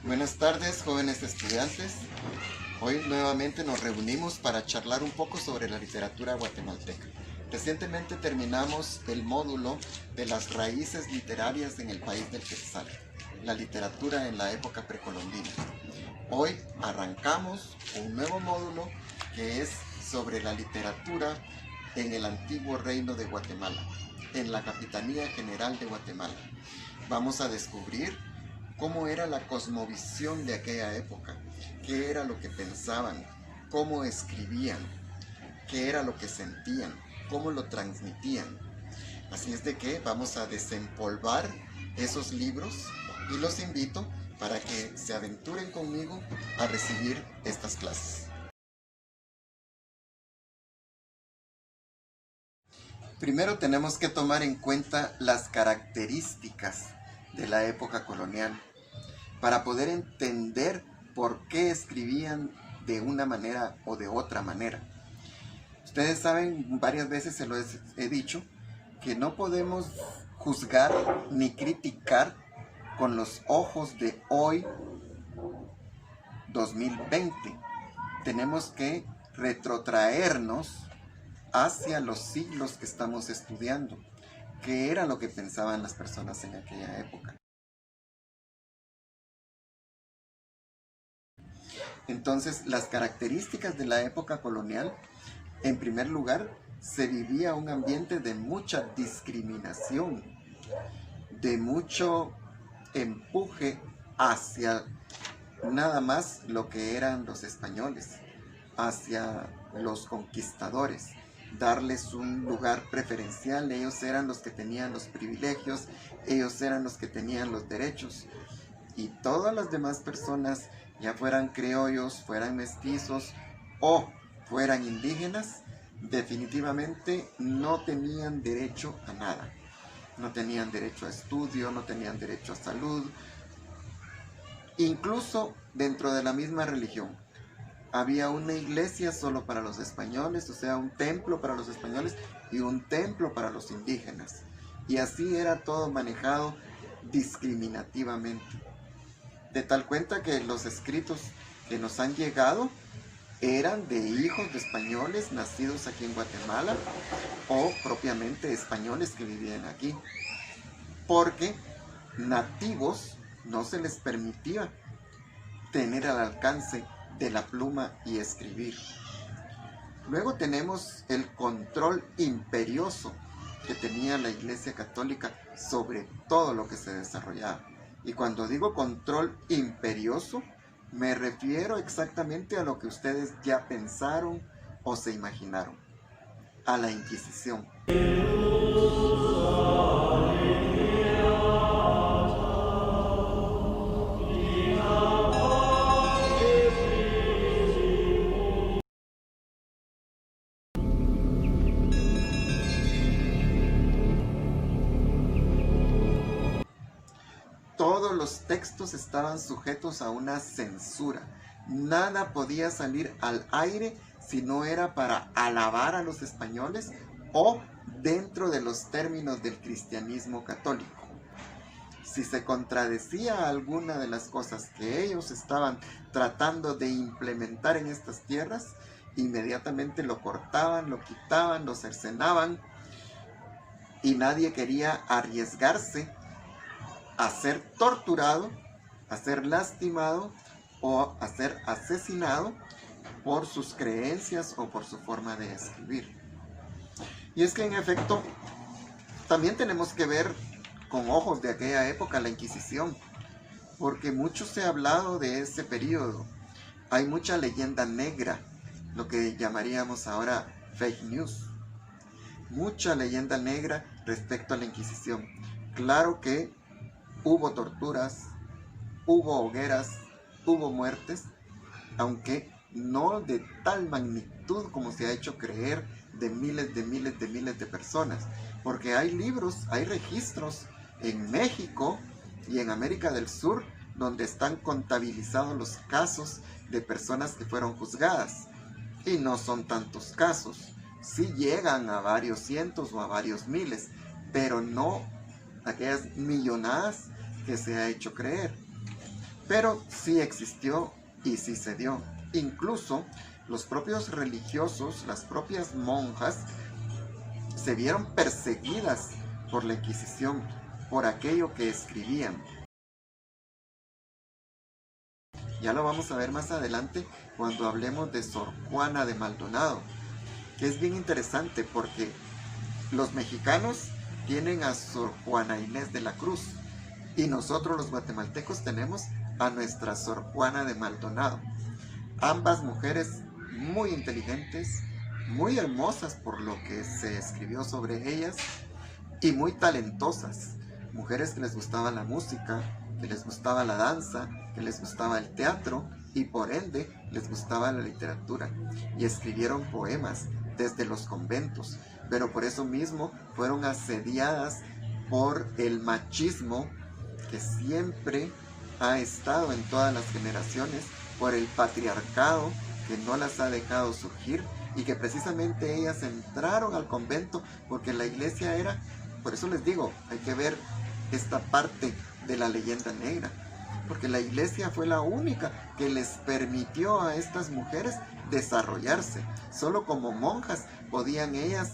Buenas tardes, jóvenes estudiantes. Hoy nuevamente nos reunimos para charlar un poco sobre la literatura guatemalteca. Recientemente terminamos el módulo de las raíces literarias en el país del Quetzal, la literatura en la época precolombina. Hoy arrancamos un nuevo módulo que es sobre la literatura en el antiguo reino de Guatemala, en la Capitanía General de Guatemala. Vamos a descubrir cómo era la cosmovisión de aquella época, qué era lo que pensaban, cómo escribían, qué era lo que sentían, cómo lo transmitían. Así es de que vamos a desempolvar esos libros y los invito para que se aventuren conmigo a recibir estas clases. Primero tenemos que tomar en cuenta las características de la época colonial para poder entender por qué escribían de una manera o de otra manera. Ustedes saben, varias veces se lo he dicho, que no podemos juzgar ni criticar con los ojos de hoy, 2020. Tenemos que retrotraernos hacia los siglos que estamos estudiando, qué era lo que pensaban las personas en aquella época. Entonces, las características de la época colonial, en primer lugar, se vivía un ambiente de mucha discriminación, de mucho empuje hacia nada más lo que eran los españoles, hacia los conquistadores, darles un lugar preferencial. Ellos eran los que tenían los privilegios, ellos eran los que tenían los derechos, y todas las demás personas, ya fueran criollos, fueran mestizos o fueran indígenas, definitivamente no tenían derecho a nada. No tenían derecho a estudio, no tenían derecho a salud. Incluso dentro de la misma religión, había una iglesia solo para los españoles, o sea, un templo para los españoles y un templo para los indígenas. Y así era todo manejado discriminativamente. De tal cuenta que los escritos que nos han llegado eran de hijos de españoles nacidos aquí en Guatemala o propiamente españoles que vivían aquí, porque nativos no se les permitía tener al alcance de la pluma y escribir. Luego tenemos el control imperioso que tenía la Iglesia Católica sobre todo lo que se desarrollaba. Y cuando digo control imperioso, me refiero exactamente a lo que ustedes ya pensaron o se imaginaron, a la Inquisición. Todos los textos estaban sujetos a una censura. Nada podía salir al aire si no era para alabar a los españoles o dentro de los términos del cristianismo católico. Si se contradecía alguna de las cosas que ellos estaban tratando de implementar en estas tierras, inmediatamente lo cortaban, lo quitaban, lo cercenaban, y nadie quería arriesgarse a ser torturado, a ser lastimado o a ser asesinado por sus creencias o por su forma de escribir. Y es que en efecto también tenemos que ver con ojos de aquella época la Inquisición, porque mucho se ha hablado de ese periodo. Hay mucha leyenda negra, lo que llamaríamos ahora fake news. Mucha leyenda negra respecto a la Inquisición. Claro que hubo torturas, hubo hogueras, hubo muertes, aunque no de tal magnitud como se ha hecho creer, de miles de personas. Porque hay libros, hay registros en México y en América del Sur donde están contabilizados los casos de personas que fueron juzgadas. Y no son tantos casos. Sí llegan a varios cientos o a varios miles, pero no aquellas millonadas que se ha hecho creer. pero sí existió y sí se dio. Incluso los propios religiosos, las propias monjas, se vieron perseguidas por la Inquisición por aquello que escribían. Ya lo vamos a ver más adelante cuando hablemos de Sor Juana de Maldonado, que es bien interesante porque los mexicanos tienen a Sor Juana Inés de la Cruz y nosotros los guatemaltecos tenemos a nuestra Sor Juana de Maldonado. Ambas mujeres muy inteligentes, muy hermosas por lo que se escribió sobre ellas y muy talentosas. Mujeres que les gustaba la música, que les gustaba la danza, que les gustaba el teatro y por ende les gustaba la literatura. Y escribieron poemas desde los conventos, pero por eso mismo fueron asediadas por el machismo que siempre ha estado en todas las generaciones, por el patriarcado que no las ha dejado surgir y que precisamente ellas entraron al convento porque la iglesia era, por eso les digo, hay que ver esta parte de la leyenda negra, porque la iglesia fue la única que les permitió a estas mujeres desarrollarse. Solo como monjas podían ellas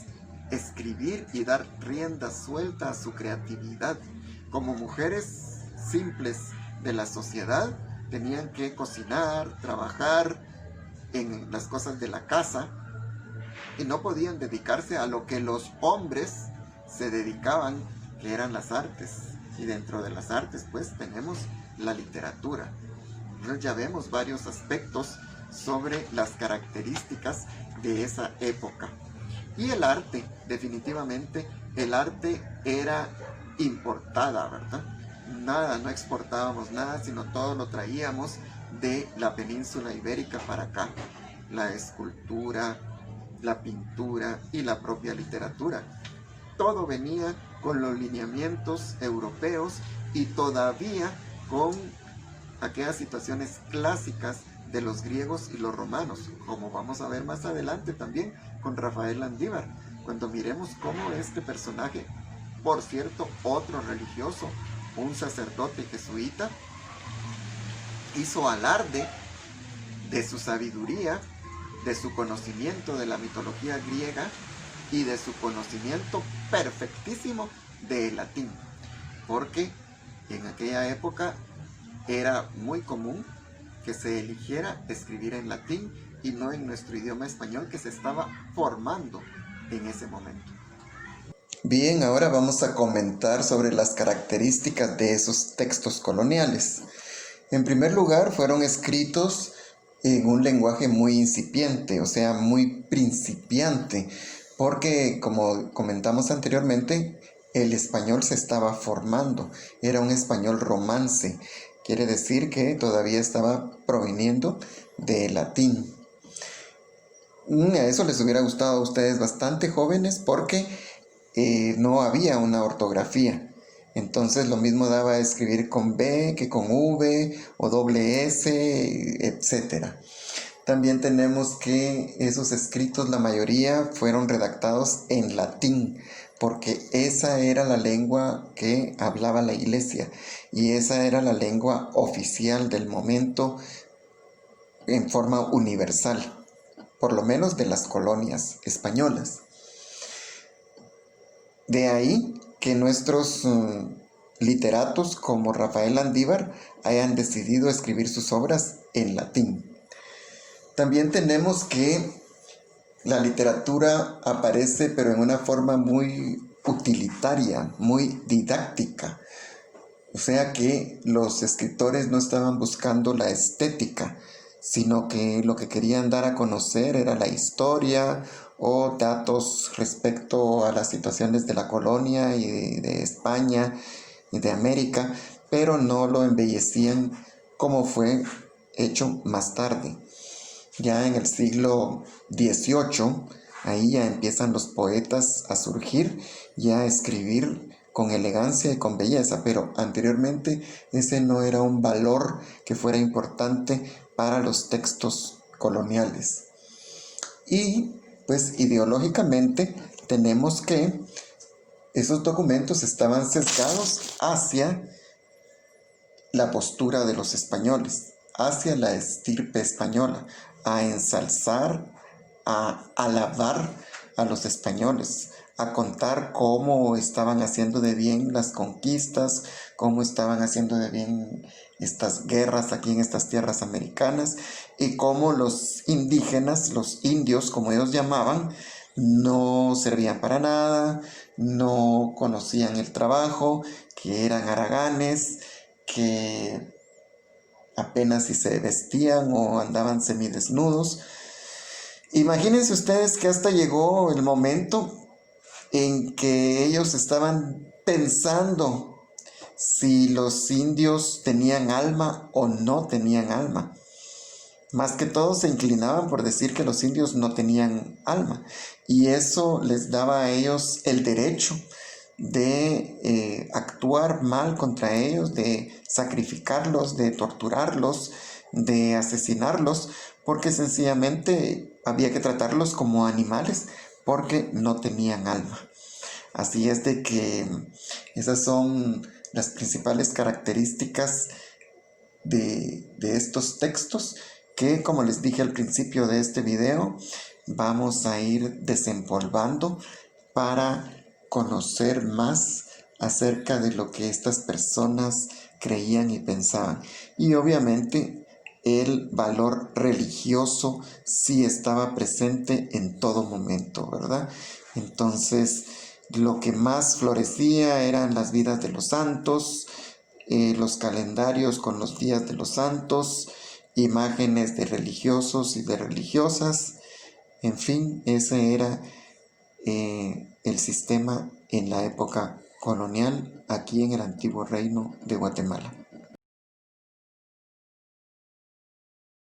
escribir y dar rienda suelta a su creatividad. Como mujeres simples de la sociedad, tenían que cocinar, trabajar en las cosas de la casa y no podían dedicarse a lo que los hombres se dedicaban, que eran las artes. Y dentro de las artes pues tenemos la literatura. Entonces ya vemos varios aspectos sobre las características de esa época. Y el arte, definitivamente, el arte era importada, ¿verdad? Nada, no exportábamos nada, sino todo lo traíamos de la península ibérica para acá. La escultura, la pintura y la propia literatura. Todo venía con los lineamientos europeos y todavía con aquellas situaciones clásicas de los griegos y los romanos, como vamos a ver más adelante también con Rafael Landívar, cuando miremos cómo este personaje, por cierto, otro religioso, un sacerdote jesuita, hizo alarde de su sabiduría, de su conocimiento de la mitología griega y de su conocimiento perfectísimo del latín, porque en aquella época era muy común que se eligiera escribir en latín y no en nuestro idioma español que se estaba formando en ese momento. Bien, ahora vamos a comentar sobre las características de esos textos coloniales. En primer lugar, fueron escritos en un lenguaje muy incipiente, o sea, muy principiante, porque como comentamos anteriormente, el español se estaba formando, era un español romance, quiere decir que todavía estaba proveniendo del latín. A eso les hubiera gustado a ustedes bastante jóvenes porque no había una ortografía. Entonces lo mismo daba escribir con B que con V o doble S, etc. También tenemos que esos escritos, la mayoría fueron redactados en latín, porque esa era la lengua que hablaba la iglesia y esa era la lengua oficial del momento en forma universal, por lo menos de las colonias españolas. De ahí que nuestros literatos como Rafael Landívar hayan decidido escribir sus obras en latín. También tenemos que la literatura aparece pero en una forma muy utilitaria, muy didáctica. O sea que los escritores no estaban buscando la estética, sino que lo que querían dar a conocer era la historia o datos respecto a las situaciones de la colonia y de España y de América, pero no lo embellecían como fue hecho más tarde. Ya en el siglo XVIII, ahí ya empiezan los poetas a surgir y a escribir con elegancia y con belleza, pero anteriormente ese no era un valor que fuera importante para los textos coloniales. Y pues ideológicamente tenemos que esos documentos estaban sesgados hacia la postura de los españoles hacia la estirpe española, a ensalzar, a alabar a los españoles, a contar cómo estaban haciendo de bien las conquistas, cómo estaban haciendo de bien estas guerras aquí en estas tierras americanas y cómo los indígenas, los indios como ellos llamaban, no servían para nada, no conocían el trabajo, que eran haraganes, que apenas si se vestían o andaban semidesnudos. Imagínense ustedes que hasta llegó el momento en que ellos estaban pensando si los indios tenían alma o no tenían alma. Más que todo se inclinaban por decir que los indios no tenían alma y eso les daba a ellos el derecho de actuar mal contra ellos, de sacrificarlos, de torturarlos, de asesinarlos, porque sencillamente había que tratarlos como animales porque no tenían alma. Así es de que esas son las principales características de estos textos que, como les dije al principio de este video, vamos a ir desempolvando para conocer más acerca de lo que estas personas creían y pensaban. Y obviamente el valor religioso sí estaba presente en todo momento, ¿verdad? Entonces, lo que más florecía eran las vidas de los santos, los calendarios con los días de los santos, imágenes de religiosos y de religiosas, en fin, ese era el sistema en la época colonial aquí en el antiguo reino de Guatemala.